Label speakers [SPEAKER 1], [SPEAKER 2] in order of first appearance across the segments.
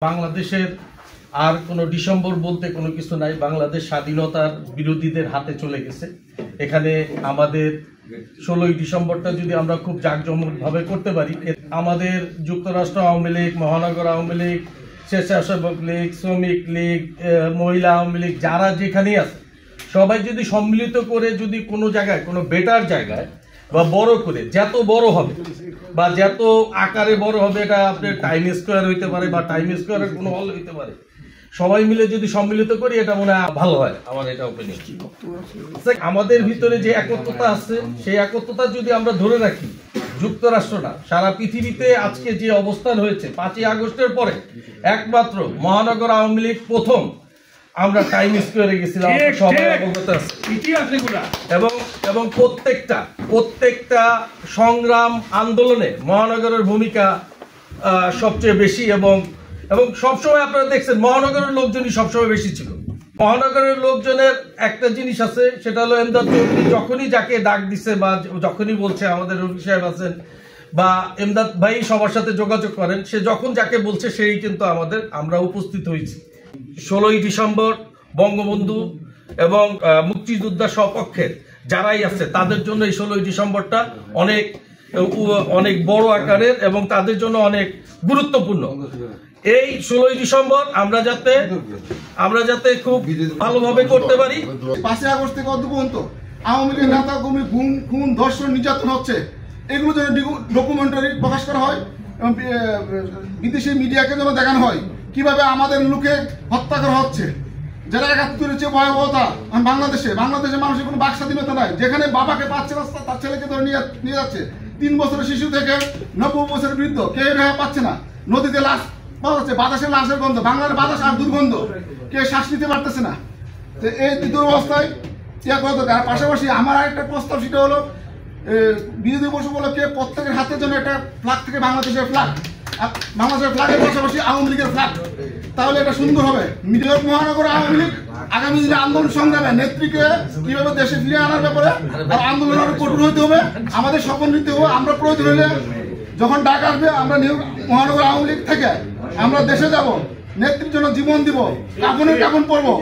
[SPEAKER 1] বাংলাদেশের আর কোনো ডিসেম্বর বলতে কোনো কিছু নাই। বাংলাদেশ স্বাধীনতার বিরোধীদের হাতে চলে গেছে। এখানে আমাদের 16ই ডিসেম্বরটা যদি আমরা খুব জাঁকজমকভাবে করতে পারি, আমাদের যুক্তরাষ্ট্র আওয়ামী লীগ, মহানগর আওয়ামী লীগ, স্বেচ্ছাসেবক লীগ, শ্রমিক লীগ, মহিলা আওয়ামী লীগ, যারা যেখানেই আছে সবাই যদি সম্মিলিত করে যদি কোনো জায়গায়, কোনো বেটার জায়গায় বা বড় করে, যত বড় হবে বা যত আকারে বড় হবে, এটা আপনার টাইম স্কোয়ার হইতে পারে বা টাইম স্কোয়ারের কোনো হল হইতে পারে, সবাই মিলে যদি সম্মিলিত করি এটা মনে হয় ভালো হয়। আমার এটা ওপিনিয়ন। আমাদের ভিতরে যে একত্রতা আছে সেই একত্রতা যদি আমরা ধরে রাখি, যুক্তরাষ্ট্র না, সারা পৃথিবীতে আজকে যে অবস্থান হয়েছে 5ই আগস্টের পরে একমাত্র মহানগর আওয়ামী লীগ প্রথম আমরা টাইম স্কোয়ারে গেছিলাম, সবাই অবগত আছে এবং প্রত্যেকটা সংগ্রাম আন্দোলনে মহানগরের ভূমিকা সবচেয়ে বেশি এবং সবসময় আপনারা দেখছেন মহানগরের লোকজনই সবসময় বেশি ছিল। মহানগরের লোকজনের একটা জিনিস আছে, সেটা হলো এমদাদ চৌধুরী যখনই যাকে ডাক দিছে বা যখনই বলছে, আমাদের রফি সাহেব আছেন বা এমদাদ ভাই সবার সাথে যোগাযোগ করেন, সে যখন যাকে বলছে সেই কিন্তু আমরা উপস্থিত হয়েছি। 16ই ডিসেম্বর বঙ্গবন্ধু এবং মুক্তিযোদ্ধা সপক্ষের যারাই আছে তাদের জন্য এই 16ই ডিসেম্বরটা অনেক বড় আকারের এবং তাদের জন্য অনেক গুরুত্বপূর্ণ। এই 16ই ডিসেম্বর আমরা যাতে খুব ভালোভাবে করতে পারি।
[SPEAKER 2] 5ই আগস্ট থেকে অদ্য পর্যন্ত আওয়ামী লীগের নেতা কর্মী খুন ধর্ষণ নির্যাতন হচ্ছে, এগুলো যেন ডকুমেন্টারি প্রকাশ করা হয় এবং বিদেশি মিডিয়াকে যেন দেখানো হয় কিভাবে আমাদের লোকে হত্যা করা হচ্ছে। যারা 71-এর চেয়ে ভয়াবহতা বাংলাদেশে মানুষের কোনো বাক স্বাধীনতা নাই। যেখানে বাবাকে পাচ্ছে না, তার ছেলেকে ধরে নিয়ে যাচ্ছে। 3 বছরের শিশু থেকে 90 বছরের বৃদ্ধ কেউ রেহাই পাচ্ছে না। নদীতে লাশ পাওয়া যাচ্ছে, বাতাসে লাশের গন্ধ, বাংলার বাতাস আর দুর্গন্ধ, কেউ শ্বাস নিতে পারতেছে না। তো এই দুরবস্থায় আর পাশাপাশি আমার আরেকটা প্রস্তাব, সেটা হলো বিরোধী দিবস উপলক্ষে প্রত্যেকের হাতে যেন একটা ফ্ল্যাগ থেকে বাংলাদেশের ফ্ল্যাগের পাশাপাশি আওয়ামী লীগের ফ্ল্যাগ, তাহলে এটা সুন্দর হবে। মহানগর আওয়ামী লীগ আগামী দিনে আন্দোলন সংগ্রামে নেত্রীকে কিভাবে দেশে ফিরে আনার ব্যাপারে আন্দোলন আরো কঠোর হইতে হবে, আমাদের শপথ নিতে হবে। আমরা প্রয়োজন হলে যখন ডাক আসবে, আমরা মহানগর আওয়ামী লীগ থেকে আমরা দেশে যাব, নেত্রীর জন্য জীবন দিব, কাপন পরবো,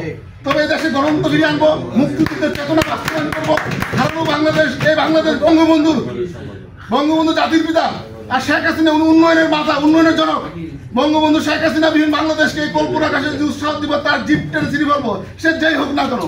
[SPEAKER 2] তবে এই দেশে গণতন্ত্র ফিরিয়ে আনবো, মুক্তিযুদ্ধের চেতনা বাস্তবায়ন করবো। হারানো বাংলাদেশ, এই বাংলাদেশ বঙ্গবন্ধু জাতির পিতা আর শেখ হাসিনা উন্নয়নের মাথা, উন্নয়নের জনক। বঙ্গবন্ধু শেখ হাসিনা বিহীন বাংলাদেশকে এই কল্পনা কাছে উৎসাহ দিব, তার জিপ টেনে ছিঁড়ে ফেলবো, সে যাই হোক না কেন।